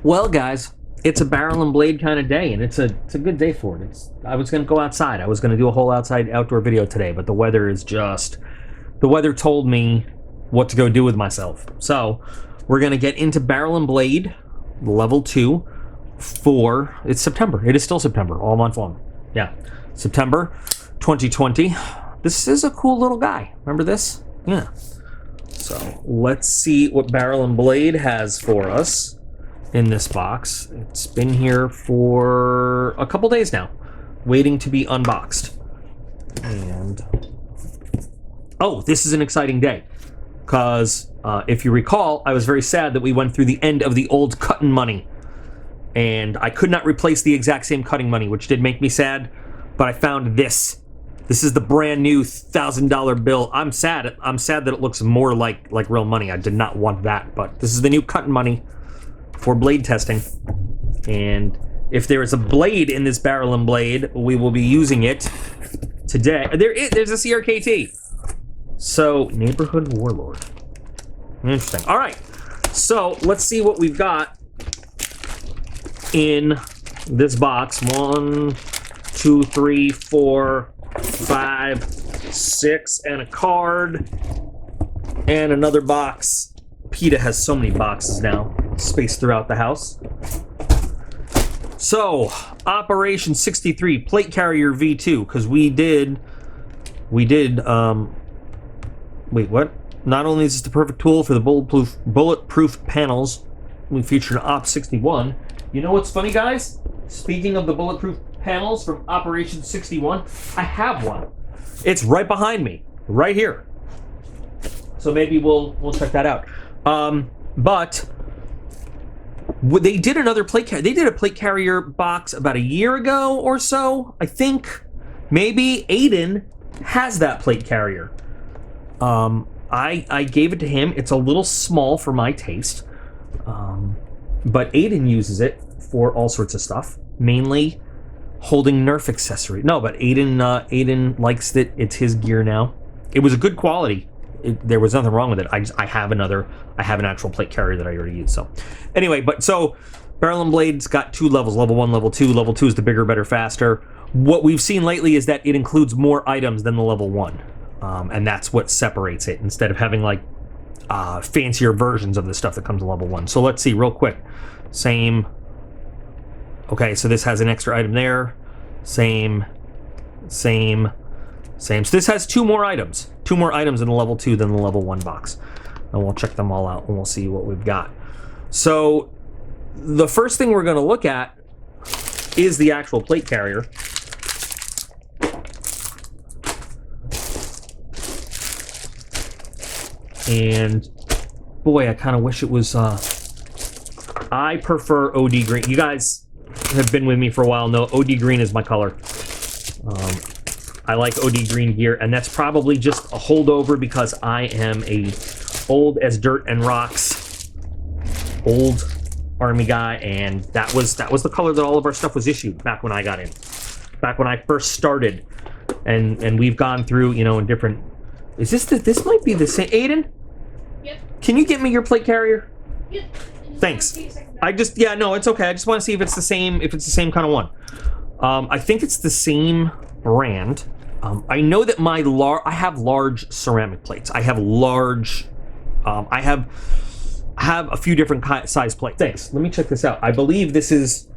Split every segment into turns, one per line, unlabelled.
Well, guys, it's a barrel and blade kind of day, and it's a good day for it. I was going to go outside. I was going to do a whole outdoor video today, but the weather is just... The weather told me what to go do with myself. So, we're going to get into barrel and blade, level 2, for... It's September. It is still September, all month long. Yeah. September 2020. This is a cool little guy. Remember this? Yeah. So, let's see what barrel and blade has for us in this box. It's been here for a couple days now, waiting to be unboxed. And oh, this is an exciting day, because if you recall, I was very sad that we went through the end of the old cutting money, and I could not replace the exact same cutting money, which did make me sad. But I found this. This is the brand new $1,000 bill. I'm sad. I'm sad that it looks more like real money. I did not want that, but this is the new cutting money for blade testing. And if there is a blade in this barrel and blade, we will be using it today. There's a CRKT. So, Neighborhood Warlord. Interesting. All right. So, let's see what we've got in this box. 1, 2, 3, 4, 5, 6, and a card. And another box. PETA has so many boxes now, spaced throughout the house. So, Operation 63, Plate Carrier V2, because we did, wait, what? Not only is this the perfect tool for the bulletproof panels, we featured Op 61. You know what's funny, guys? Speaking of the bulletproof panels from Operation 61, I have one. It's right behind me, right here. So maybe we'll check that out. But they did another plate carrier. They did a plate carrier box about a year ago or so, I think. Maybe Aiden has that plate carrier. I gave it to him. It's a little small for my taste. But Aiden uses it for all sorts of stuff, mainly holding Nerf accessory. No, but Aiden likes it. It's his gear now. It was a good quality. There was nothing wrong with it. I have an actual plate carrier that I already use. So anyway, so barrel and blade's got 2 levels, level 1, level 2. Level 2 is the bigger, better, faster. What we've seen lately is that it includes more items than the level 1. And that's what separates it, instead of having like fancier versions of the stuff that comes in level 1. So let's see real quick. Same. Okay, so this has an extra item there. Same. So this has 2 more items. 2 more items in the level 2 than the level 1 box. And we'll check them all out and we'll see what we've got. So the first thing we're going to look at is the actual plate carrier. And boy, I kind of wish it was I prefer OD green. You guys have been with me for a while, know OD green is my color. I like OD green gear, and that's probably just a holdover because I am a old as dirt and rocks old army guy, and that was the color that all of our stuff was issued back when I got in, back when I first started, and we've gone through, you know, in different. Is this might be the same, Aiden?
Yep.
Can you get me your plate carrier?
Yep.
Thanks. Yeah, no, it's okay. I just want to see if it's the same kind of one. I think it's the same brand. I know that I have large ceramic plates. I have large. I have a few different size plates. Thanks. Let me check this out. I believe this is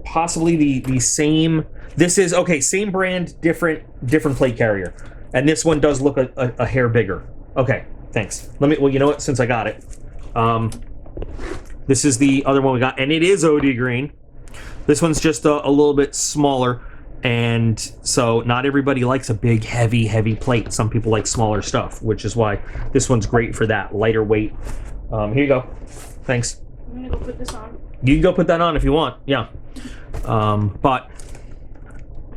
possibly the same. This is okay. Same brand, different plate carrier, and this one does look a hair bigger. Okay. Thanks. Well, you know what? Since I got it, this is the other one we got, and it is OD green. This one's just a little bit smaller. And so not everybody likes a big, heavy plate. Some people like smaller stuff, which is why this one's great for that, lighter weight. Here you go. Thanks.
I'm gonna go put this on.
You can go put that on if you want, yeah. But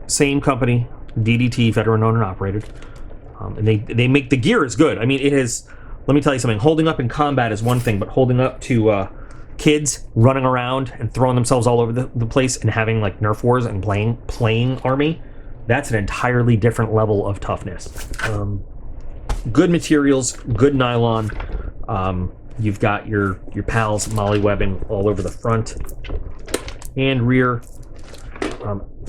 same company, DDT, veteran owned and operated. And they make the gear is good. I mean, it is, let me tell you something, holding up in combat is one thing, but holding up to kids running around and throwing themselves all over the place and having like Nerf wars and playing army, that's an entirely different level of toughness. Good materials, good nylon, You've got your pals Molly webbing all over the front and rear.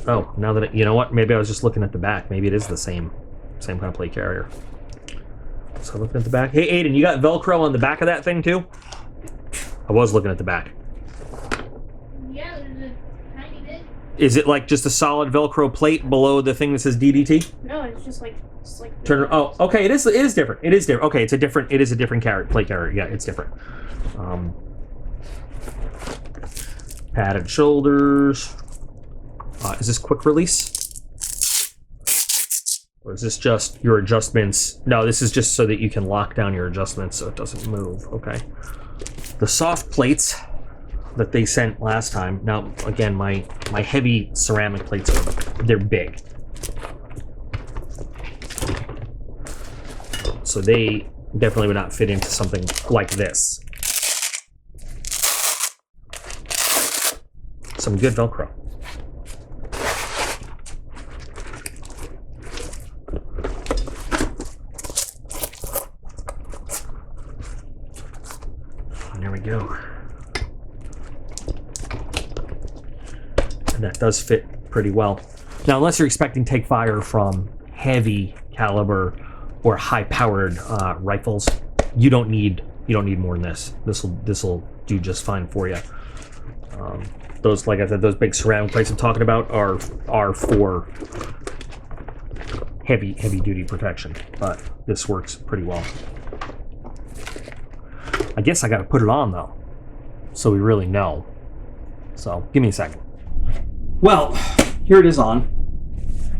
Oh, now that you know what, maybe I was just looking at the back. Maybe it is the same kind of plate carrier. So looking at the back. Hey, Aiden, you got Velcro on the back of that thing too? I was looking at the back.
Yeah, there's a tiny bit.
Is it like just a solid Velcro plate below the thing that says DDT?
No, it's just like
Turn. Oh, okay. It is different. It is different. Okay, it's a different. It is a different plate carrier. Yeah, it's different. Padded shoulders. Is this quick release? Or is this just your adjustments? No, this is just so that you can lock down your adjustments so it doesn't move. Okay. The soft plates that they sent last time. Now, again, my heavy ceramic plates they're big. So they definitely would not fit into something like this. Some good Velcro. And there we go. And that does fit pretty well. Now, unless you're expecting take fire from heavy caliber or high-powered rifles, you don't need more than this. This will do just fine for you. Those, like I said, those big ceramic plates I'm talking about are for heavy duty protection, but this works pretty well. I guess I got to put it on though, so we really know. So give me a second. Well, here it is on,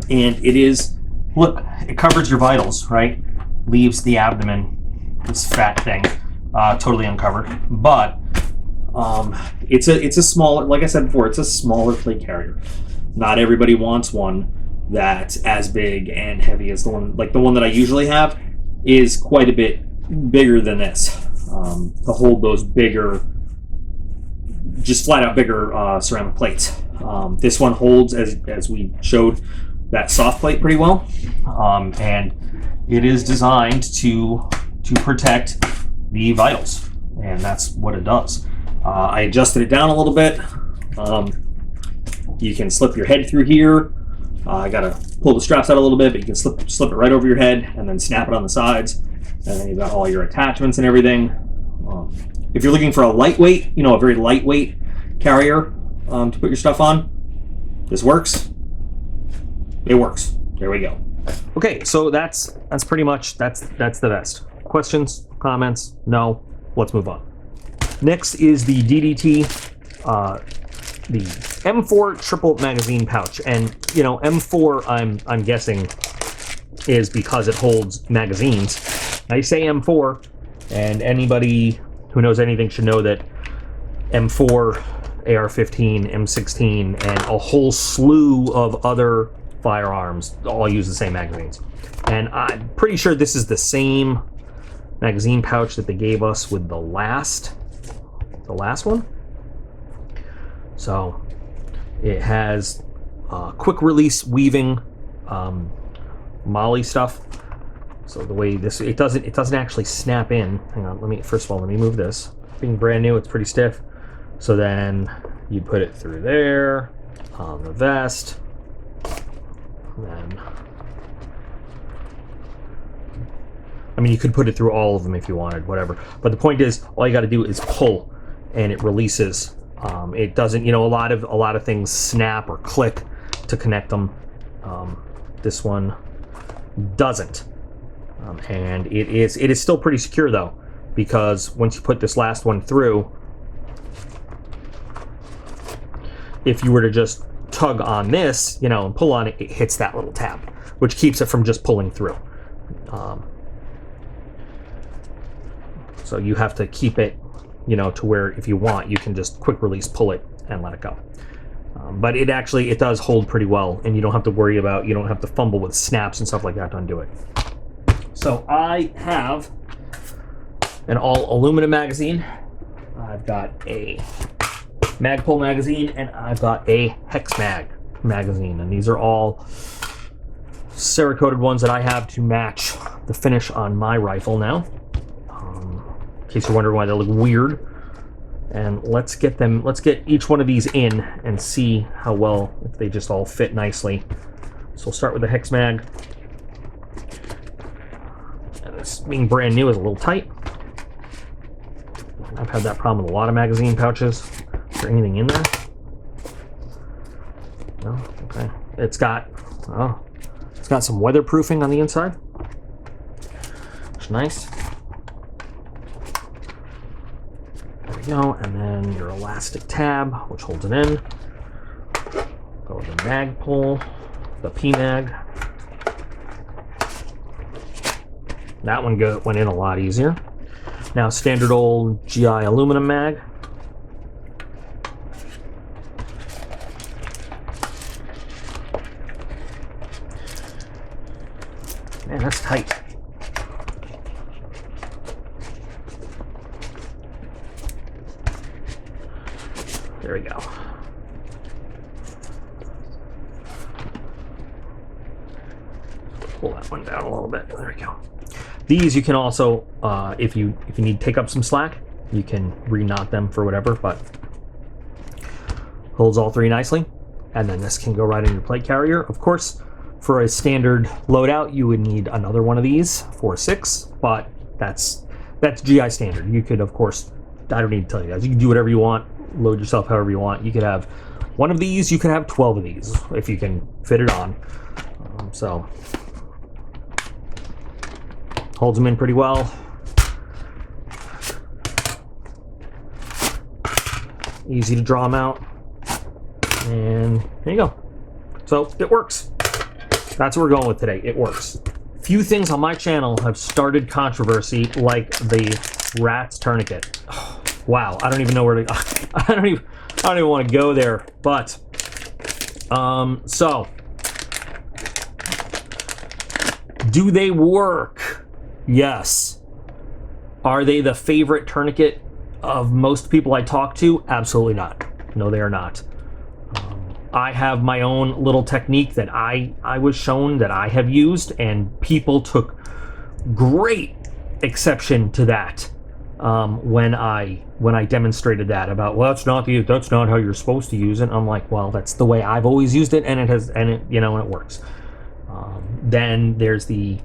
and it is. Look, it covers your vitals, right? Leaves the abdomen, this fat thing, totally uncovered. But it's a smaller, like I said before, it's a smaller plate carrier. Not everybody wants one that's as big and heavy as the one, like the one that I usually have, is quite a bit bigger than this to hold those bigger, just flat out bigger ceramic plates. This one holds, as we showed, that soft plate pretty well, and it is designed to protect the vitals, and that's what it does. I adjusted it down a little bit. You can slip your head through here. I gotta pull the straps out a little bit, but you can slip it right over your head and then snap it on the sides, and then you've got all your attachments and everything. If you're looking for a lightweight, a very lightweight carrier to put your stuff on, this works. It works. There we go. Okay, so that's pretty much that's the vest. Questions, comments? No. Let's move on. Next is the DDT, the M4 triple magazine pouch, and M4 I'm guessing is because it holds magazines. I say M4, and anybody who knows anything should know that M4, AR-15, M16, and a whole slew of other firearms all use the same magazines. And I'm pretty sure this is the same magazine pouch that they gave us with the last one. So it has quick release weaving Molly stuff. So the way it doesn't actually snap in. Hang on, first of all let me move this. Being brand new, it's pretty stiff. So then you put it through there on the vest. Then, you could put it through all of them if you wanted, whatever. But the point is, all you got to do is pull, and it releases. It doesn't, a lot of things snap or click to connect them. This one doesn't, and it is still pretty secure though, because once you put this last one through, if you were to just tug on this, and pull on it, it hits that little tab, which keeps it from just pulling through. So you have to keep it, to where if you want, you can just quick release, pull it, and let it go. But it does hold pretty well, and you don't have to worry about, you don't have to fumble with snaps and stuff like that to undo it. So I have an all aluminum magazine. I've got a Magpul magazine, and I've got a Hex Mag magazine, and these are all Cerakoted ones that I have to match the finish on my rifle now. case you're wondering why they look weird. And let's get each one of these in and see how well, if they just all fit nicely. So we'll start with the hex mag. And this being brand new is a little tight. I've had that problem with a lot of magazine pouches. Is there anything in there? No? Okay. It's got some weatherproofing on the inside. Which is nice. There we go. And then your elastic tab, which holds it in. Go with the mag pull, the P-mag. That one went in a lot easier. Now standard old GI aluminum mag. Man, that's tight. There we go. Pull that one down a little bit. There we go. These you can also, if you need to take up some slack, you can re-knot them for whatever, but holds all three nicely. And then this can go right in your plate carrier. Of course, for a standard loadout, you would need another one of these for 6, but that's GI standard. You could, of course, I don't need to tell you guys, you can do whatever you want, load yourself however you want. You could have one of these, you could have 12 of these if you can fit it on. So holds them in pretty well. Easy to draw them out. And there you go. So it works. That's what we're going with today. It works. Few things on my channel have started controversy like the rat's tourniquet. Oh, wow, I don't even know where to I don't even want to go there. But so do they work? Yes. Are they the favorite tourniquet of most people I talk to? Absolutely not. No, they are not. I have my own little technique that I was shown that I have used, and people took great exception to that when I demonstrated that about, well, that's not how you're supposed to use it. I'm like, well, that's the way I've always used it, and it works. Then there's the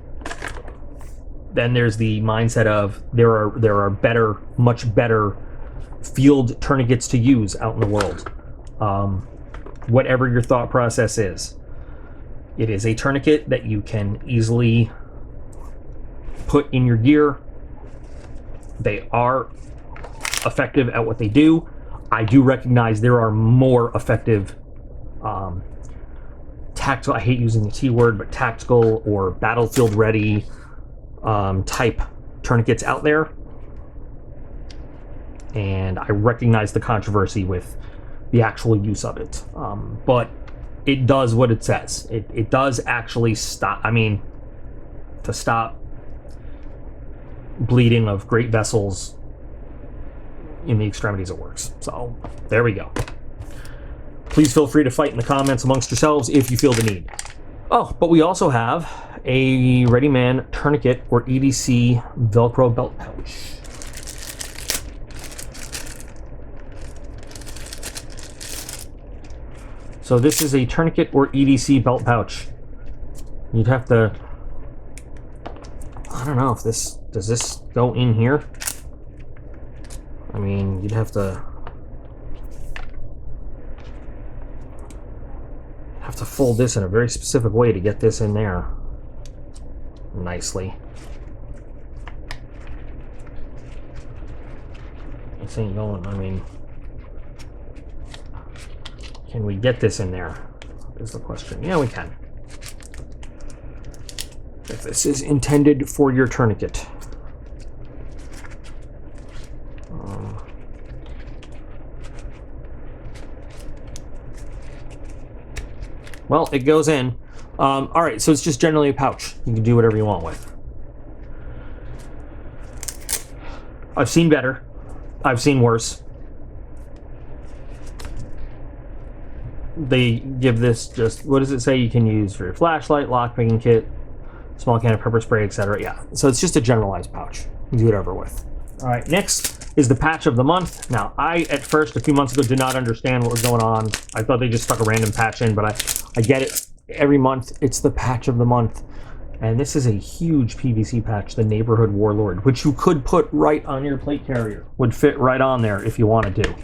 mindset of there are better, much better field tourniquets to use out in the world. Whatever your thought process is, it is a tourniquet that you can easily put in your gear. They are effective at what they do. I do recognize there are more effective tactical, I hate using the T word, but tactical or battlefield ready type tourniquets out there. And I recognize the controversy with the actual use of it. But it does what it says. It does actually stop, to stop bleeding of great vessels in the extremities it works. So there we go. Please feel free to fight in the comments amongst yourselves if you feel the need. Oh, but we also have a Ready Man tourniquet or EDC Velcro belt pouch. So this is a tourniquet or EDC belt pouch. You'd have to, I don't know if does this go in here? You'd have to fold this in a very specific way to get this in there nicely. This ain't going, can we get this in there? Is the question. Yeah, we can. If this is intended for your tourniquet. Well, it goes in. All right, so it's just generally a pouch. You can do whatever you want with. I've seen better. I've seen worse. They give this just, what does it say you can use for your flashlight, lockpicking kit, small can of pepper spray, etc. Yeah, so it's just a generalized pouch. You can do whatever with. All right, next is the patch of the month. Now, I, at first, a few months ago, did not understand what was going on. I thought they just stuck a random patch in, but I get it. Every month, it's the patch of the month. And this is a huge PVC patch, the Neighborhood Warlord, which you could put right on your plate carrier. Would fit right on there if you wanted to.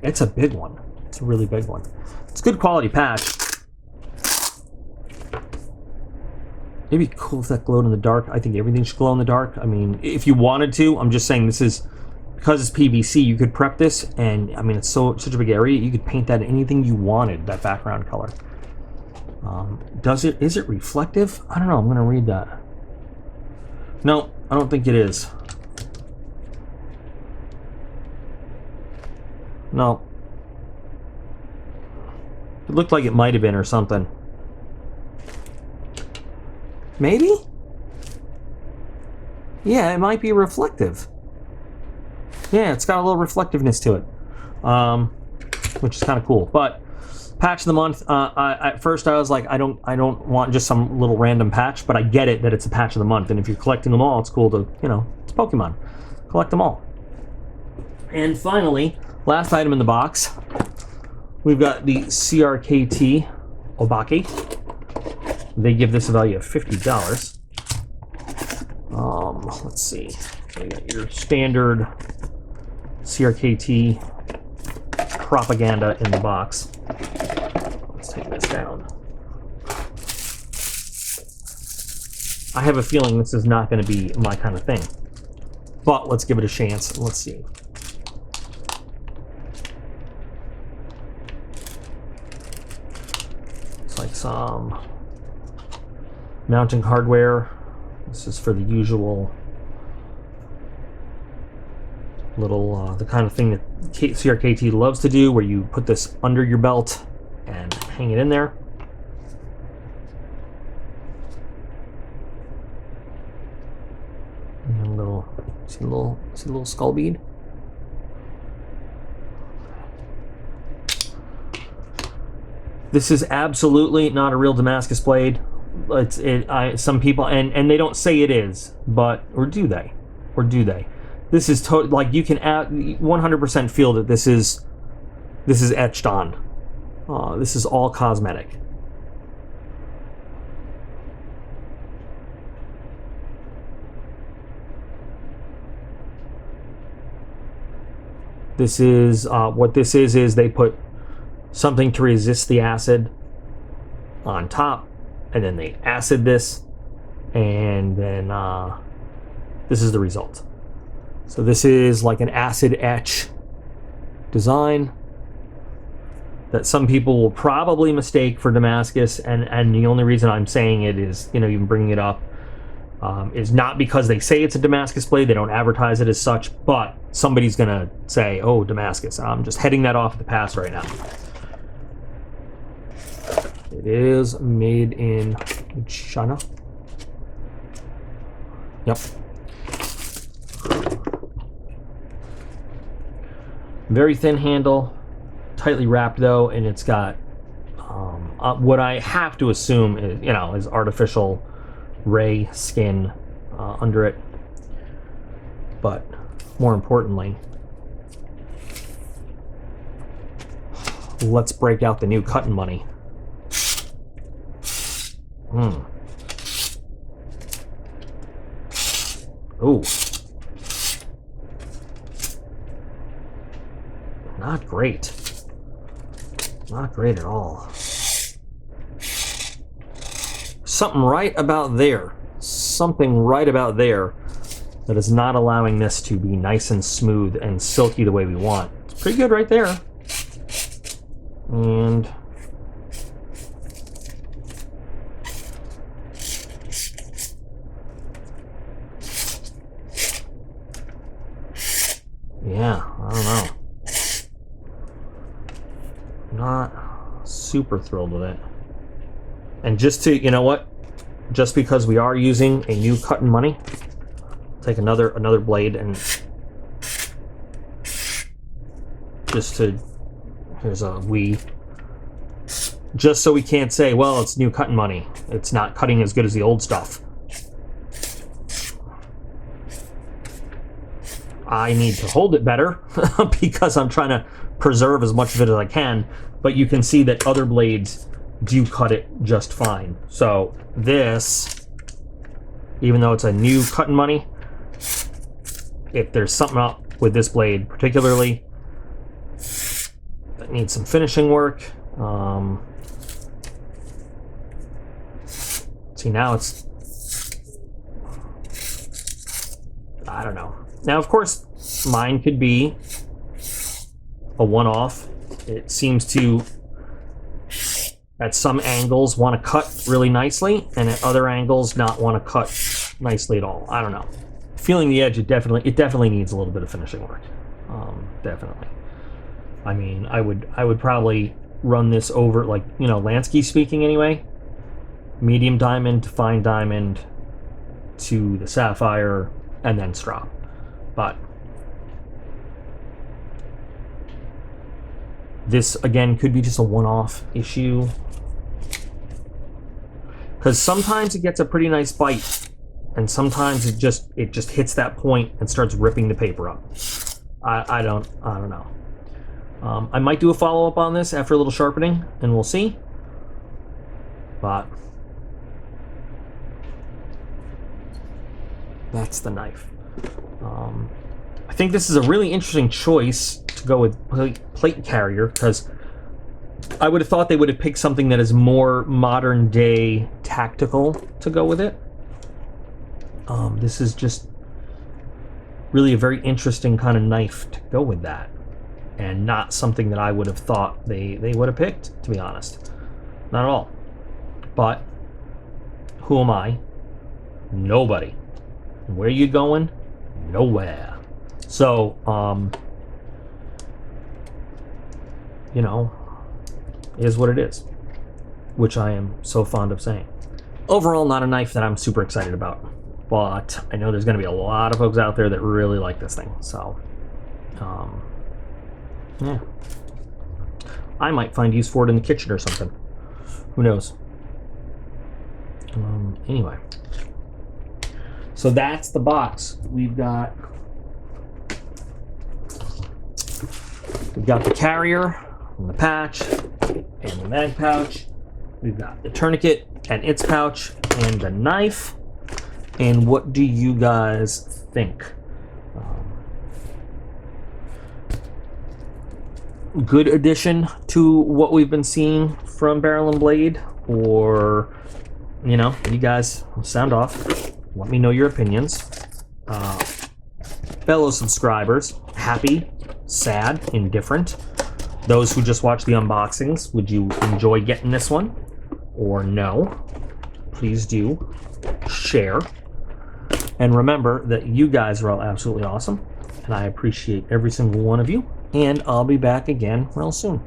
It's a big one. It's a really big one. It's a good quality patch. It'd be cool if that glowed in the dark. I think everything should glow in the dark. I mean, if you wanted to, I'm just saying this is, because it's PVC, you could prep this, and I mean, it's such a big area, you could paint that anything you wanted, that background color. Is it reflective? I don't know, I'm gonna read that. No, I don't think it is. No. It looked like it might have been or something. Maybe? Yeah, it might be reflective. Yeah, it's got a little reflectiveness to it, which is kind of cool. But patch of the month. At first, I was like, I don't want just some little random patch, but I get it that it's a patch of the month. And if you're collecting them all, it's cool to, you know, it's Pokemon. Collect them all. And finally, last item in the box, we've got the CRKT Obaki. They give this a value of $50. Let's see. You got your standard CRKT propaganda in the box. Let's take this down. I have a feeling this is not going to be my kind of thing, but let's give it a chance. Let's see. It's like some mounting hardware. This is for the usual little, the kind of thing that CRKT loves to do, where you put this under your belt and hang it in there. And a little, see a little skull bead. This is absolutely not a real Damascus blade. Some people, and they don't say it is, but, or do they? Or do they? This is like, you can 100% feel that this is etched on. This is all cosmetic. This is, what this is they put something to resist the acid on top, and then they acid this, and then this is the result. So this is like an acid etch design that some people will probably mistake for Damascus, and the only reason I'm saying it is, you know, even bringing it up, is not because they say it's a Damascus blade. They don't advertise it as such, but somebody's gonna say, oh, Damascus. I'm just heading that off at the pass right now. It is made in China. Yep. Very thin handle, tightly wrapped though, and it's got what I have to assume is, you know, is artificial ray skin under it. But more importantly, let's break out the new cutting money. Ooh. Not great. Not great at all. Something right about there. Something right about there that is not allowing this to be nice and smooth and silky the way we want. It's pretty good right there. And yeah, I don't know. Not super thrilled with it. And just to, you know what? Just because we are using a new cutting money, take another blade and just to, here's a just so we can't say, well, it's new cutting money. It's not cutting as good as the old stuff. I need to hold it better because I'm trying to preserve as much of it as I can, but you can see that other blades do cut it just fine. So this, even though it's a new cut and money, if there's something up with this blade particularly that needs some finishing work, see, now it's, I don't know. Now, of course, mine could be a one-off. It seems to, at some angles, want to cut really nicely, and at other angles, not want to cut nicely at all. I don't know. Feeling the edge, it definitely needs a little bit of finishing work. Definitely. I mean, I would probably run this over, like, you know, Lansky speaking anyway. Medium diamond to fine diamond to the sapphire, and then strop. But this, again, could be just a one-off issue, because sometimes it gets a pretty nice bite, and sometimes it just hits that point and starts ripping the paper up. I don't know. I might do a follow-up on this after a little sharpening, and we'll see. But that's the knife. I think this is a really interesting choice to go with plate carrier, because I would have thought they would have picked something that is more modern day tactical to go with it. This is just really a very interesting kind of knife to go with that, and not something that I would have thought they would have picked, to be honest. Not at all. But who am I? Nobody. Where you going? Nowhere. So, you know, is what it is, which I am so fond of saying. Overall, not a knife that I'm super excited about, but I know there's going to be a lot of folks out there that really like this thing. So, yeah, I might find use for it in the kitchen or something. Who knows? Anyway, so that's the box. We've got the carrier and the patch and the mag pouch. We've got the tourniquet and its pouch and the knife. And what do you guys think? Good addition to what we've been seeing from Barrel and Blade, or, you know, you guys sound off. Let me know your opinions. Fellow subscribers, happy, sad, indifferent. Those who just watch the unboxings, would you enjoy getting this one or no? Please do share. And remember that you guys are all absolutely awesome, and I appreciate every single one of you. And I'll be back again real soon.